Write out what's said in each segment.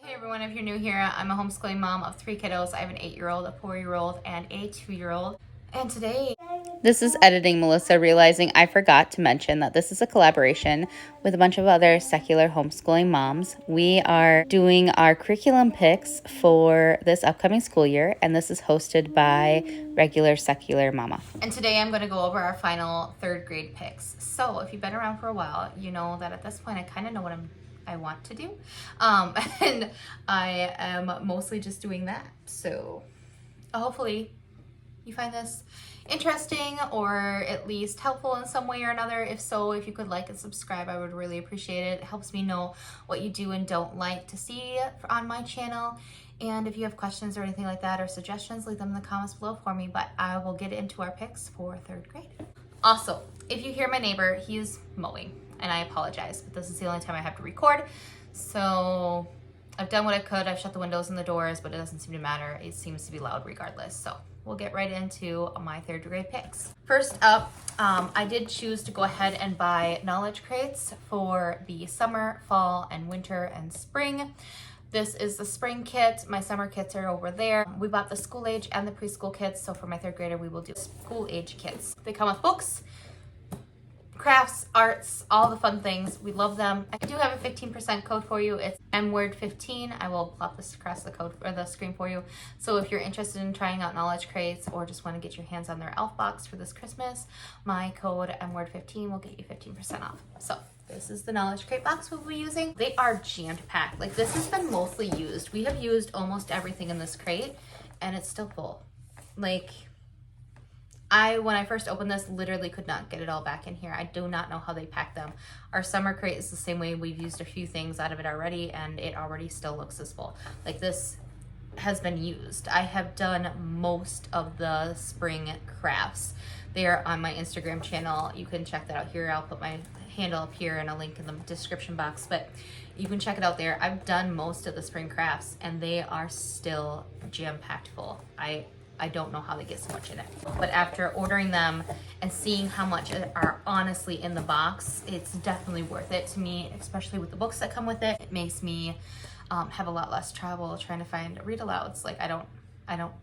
Hey everyone, if you're new here, I'm a homeschooling mom of 3 kiddos. I have an 8-year-old, a 4-year-old, and a 2-year-old. And today... This is editing Melissa, realizing I forgot to mention that this is a collaboration with a bunch of other secular homeschooling moms. We are doing our curriculum picks for this upcoming school year, and this is hosted by regular secular mama. And today I'm going to go over our final 3rd grade picks. So if you've been around for a while, you know that at this point I kind of know what I want to do. And I am mostly just doing that. So hopefully you find this interesting or at least helpful in some way or another. If so, if you could like and subscribe, I would really appreciate it. It helps me know what you do and don't like to see on my channel. And if you have questions or anything like that or suggestions, leave them in the comments below for me, but I will get into our picks for 3rd grade. Also, if you hear my neighbor, he's mowing, and I apologize, but this is the only time I have to record. So I've done what I could. I've shut the windows and the doors, but it doesn't seem to matter. It seems to be loud regardless. So we'll get right into my 3rd grade picks. First up, I did choose to go ahead and buy knowledge crates for the summer, fall, and winter and spring. This is the spring kit. My summer kits are over there. We bought the school age and the preschool kits. So for my 3rd grader, we will do school age kits. They come with books, crafts, arts, all the fun things. We love them. I do have a 15% code for you. It's MWord15. I will plop this across the code or the screen for you. So if you're interested in trying out knowledge crates or just want to get your hands on their elf box for this Christmas, my code MWord15 will get you 15% off. So this is the knowledge crate box we'll be using. They are jammed packed. Like, this has been mostly used. We have used almost everything in this crate and it's still full. Like, when I first opened this, literally could not get it all back in here. I do not know how they pack them. Our summer crate is the same way. We've used a few things out of it already and it already still looks as full. Like, this has been used. I have done most of the spring crafts. They are on my Instagram channel. You can check that out here. I'll put my handle up here and a link in the description box, but you can check it out there. I've done most of the spring crafts and they are still jam-packed full. I don't know how they get so much in it. But after ordering them and seeing how much are honestly in the box, it's definitely worth it to me, especially with the books that come with it. It makes me have a lot less trouble trying to find read alouds. Like, I don't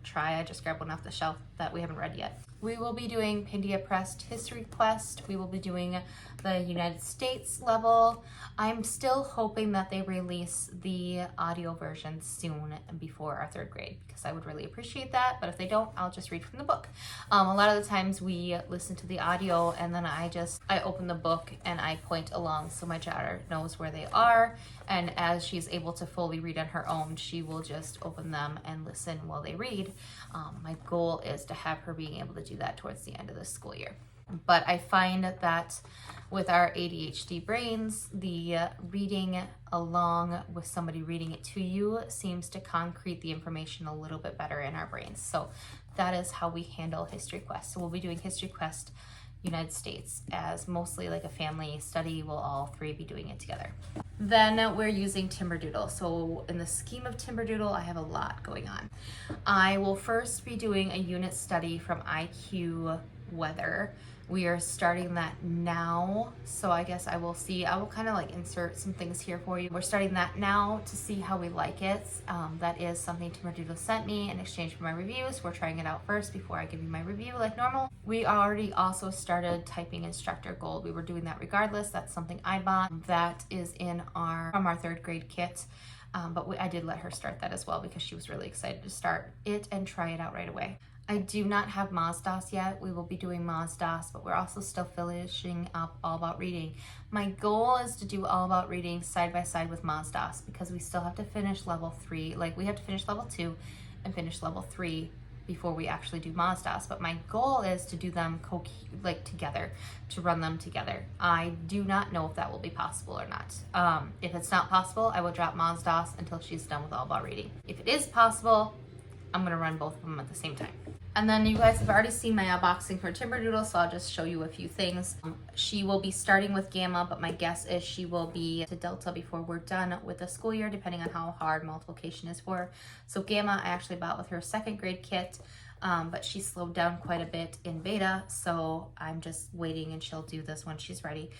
try, I just grab one off the shelf that we haven't read yet. We will be doing Pindia Pressed History Quest. We will be doing the United States level. I'm still hoping that they release the audio version soon before our 3rd grade, because I would really appreciate that. But if they don't, I'll just read from the book. A lot of the times we listen to the audio and then I open the book and I point along so my daughter knows where they are. And as she's able to fully read on her own, she will just open them and listen while they read. My goal is to have her being able to do that towards the end of the school year. But I find that with our ADHD brains, the reading along with somebody reading it to you seems to concrete the information a little bit better in our brains. So that is how we handle History Quest. So we'll be doing History Quest United States as mostly like a family study. We'll all 3 be doing it together. Then we're using Timberdoodle. So in the scheme of Timberdoodle, I have a lot going on. I will first be doing a unit study from IQ Weather. We are starting that now, so I guess I will kind of like insert some things here for you. We're starting that now to see how we like it. That is something Timberdoodle sent me in exchange for my reviews. We're trying it out first before I give you my review like normal. We already also started typing Instructor Gold. We were doing that regardless. That's something I bought. That is from our 3rd grade kit. But I did let her start that as well because she was really excited to start it and try it out right away. I do not have Mazdas yet. We will be doing Mazdas, but we're also still finishing up All About Reading. My goal is to do All About Reading side by side with Mazdas because we still have to finish level 3. Like, we have to finish level 2 and finish level 3 before we actually do Mazdas. But my goal is to do them together, to run them together. I do not know if that will be possible or not. If it's not possible, I will drop Mazdas until she's done with All About Reading. If it is possible, I'm gonna run both of them at the same time. And then you guys have already seen my unboxing for Timberdoodle, so I'll just show you a few things. She will be starting with Gamma, but my guess is she will be to Delta before we're done with the school year, depending on how hard multiplication is for her. So Gamma I actually bought with her 2nd grade kit, but she slowed down quite a bit in beta, so I'm just waiting and she'll do this when she's ready.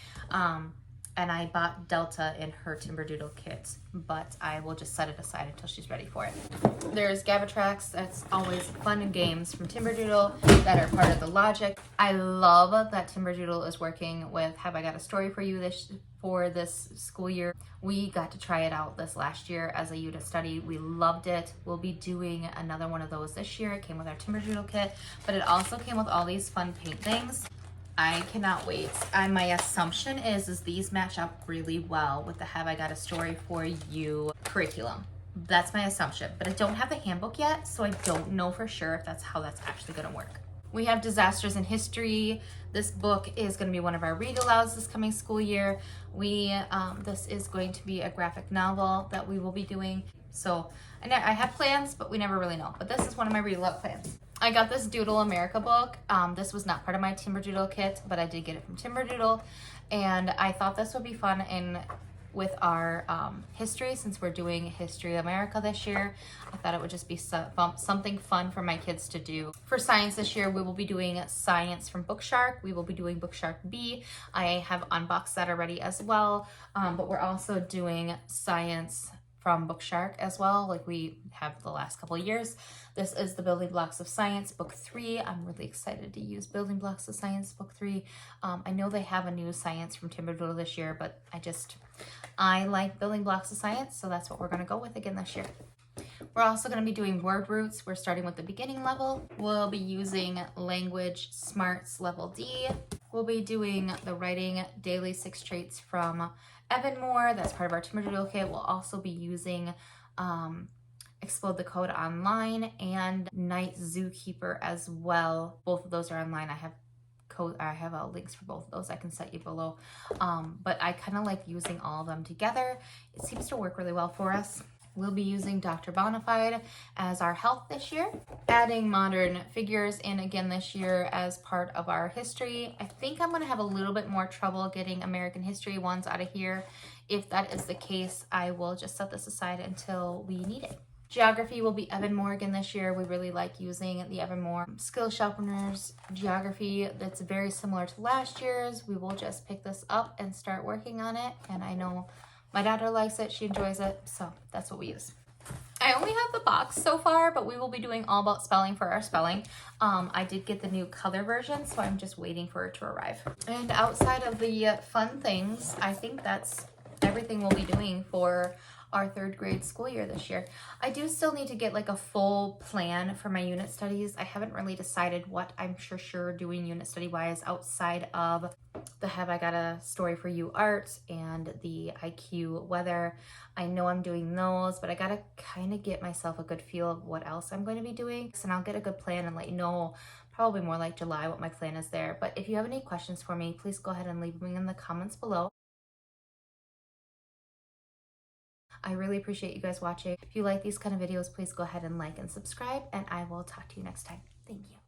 and I bought Delta in her Timberdoodle kit, but I will just set it aside until she's ready for it. There's Gabatrax, that's always fun and games from Timberdoodle that are part of the logic. I love that Timberdoodle is working with Have I Got a Story for You for this school year. We got to try it out this last year as a unit study. We loved it. We'll be doing another one of those this year. It came with our Timberdoodle kit, but it also came with all these fun paint things. I cannot wait. My assumption is these match up really well with the Have I Got a Story for You curriculum. That's my assumption, but I don't have the handbook yet, so I don't know for sure if that's how that's actually gonna work. We have Disasters in History. This book is gonna be one of our read alouds this coming school year. This is going to be a graphic novel that we will be doing. So I have plans, but we never really know. But this is one of my read aloud plans. I got this Doodle America book. This was not part of my Timberdoodle kit, but I did get it from Timberdoodle. And I thought this would be fun with our history, since we're doing History America this year. I thought it would just be something fun for my kids to do. For science this year, we will be doing science from Bookshark. We will be doing Bookshark B. I have unboxed that already as well, but we're also doing science from Bookshark as well, like we have the last couple of years. This is the Building Blocks of Science, book 3. I'm really excited to use Building Blocks of Science, book 3. I know they have a new science from Timberdoodle this year, but I like Building Blocks of Science, so that's what we're gonna go with again this year. We're also going to be doing word roots. We're starting with the beginning level. We'll be using Language Smarts Level D. We'll be doing the Writing Daily 6 Traits from Evan Moore. That's part of our Timberdoodle kit. We'll also be using Explode the Code online and Night Zookeeper as well. Both of those are online. I have links for both of those I can set you below. But I kind of like using all of them together. It seems to work really well for us. We'll be using Dr. Bonafide as our health this year, adding modern figures in again this year as part of our history. I think I'm going to have a little bit more trouble getting American history ones out of here. If that is the case, I will just set this aside until we need it. Geography will be Evan Moore again this year. We really like using the Evan Moore Skill Sharpeners geography. That's very similar to last year's. We will just pick this up and start working on it. And I know my daughter likes it, she enjoys it, so that's what we use. I only have the box so far, but we will be doing all about spelling for our spelling. I did get the new color version, so I'm just waiting for it to arrive. And outside of the fun things, I think that's everything we'll be doing for our 3rd grade school year this year. I do still need to get like a full plan for my unit studies. I haven't really decided what I'm sure doing unit study wise outside of the Have I Got a Story for You art and the IQ weather. I know I'm doing those, but I gotta kind of get myself a good feel of what else I'm going to be doing. And I'll get a good plan and let you know probably more like July what my plan is there. But if you have any questions for me, please go ahead and leave them in the comments below. I really appreciate you guys watching. If you like these kind of videos, please go ahead and like and subscribe, and I will talk to you next time. Thank you.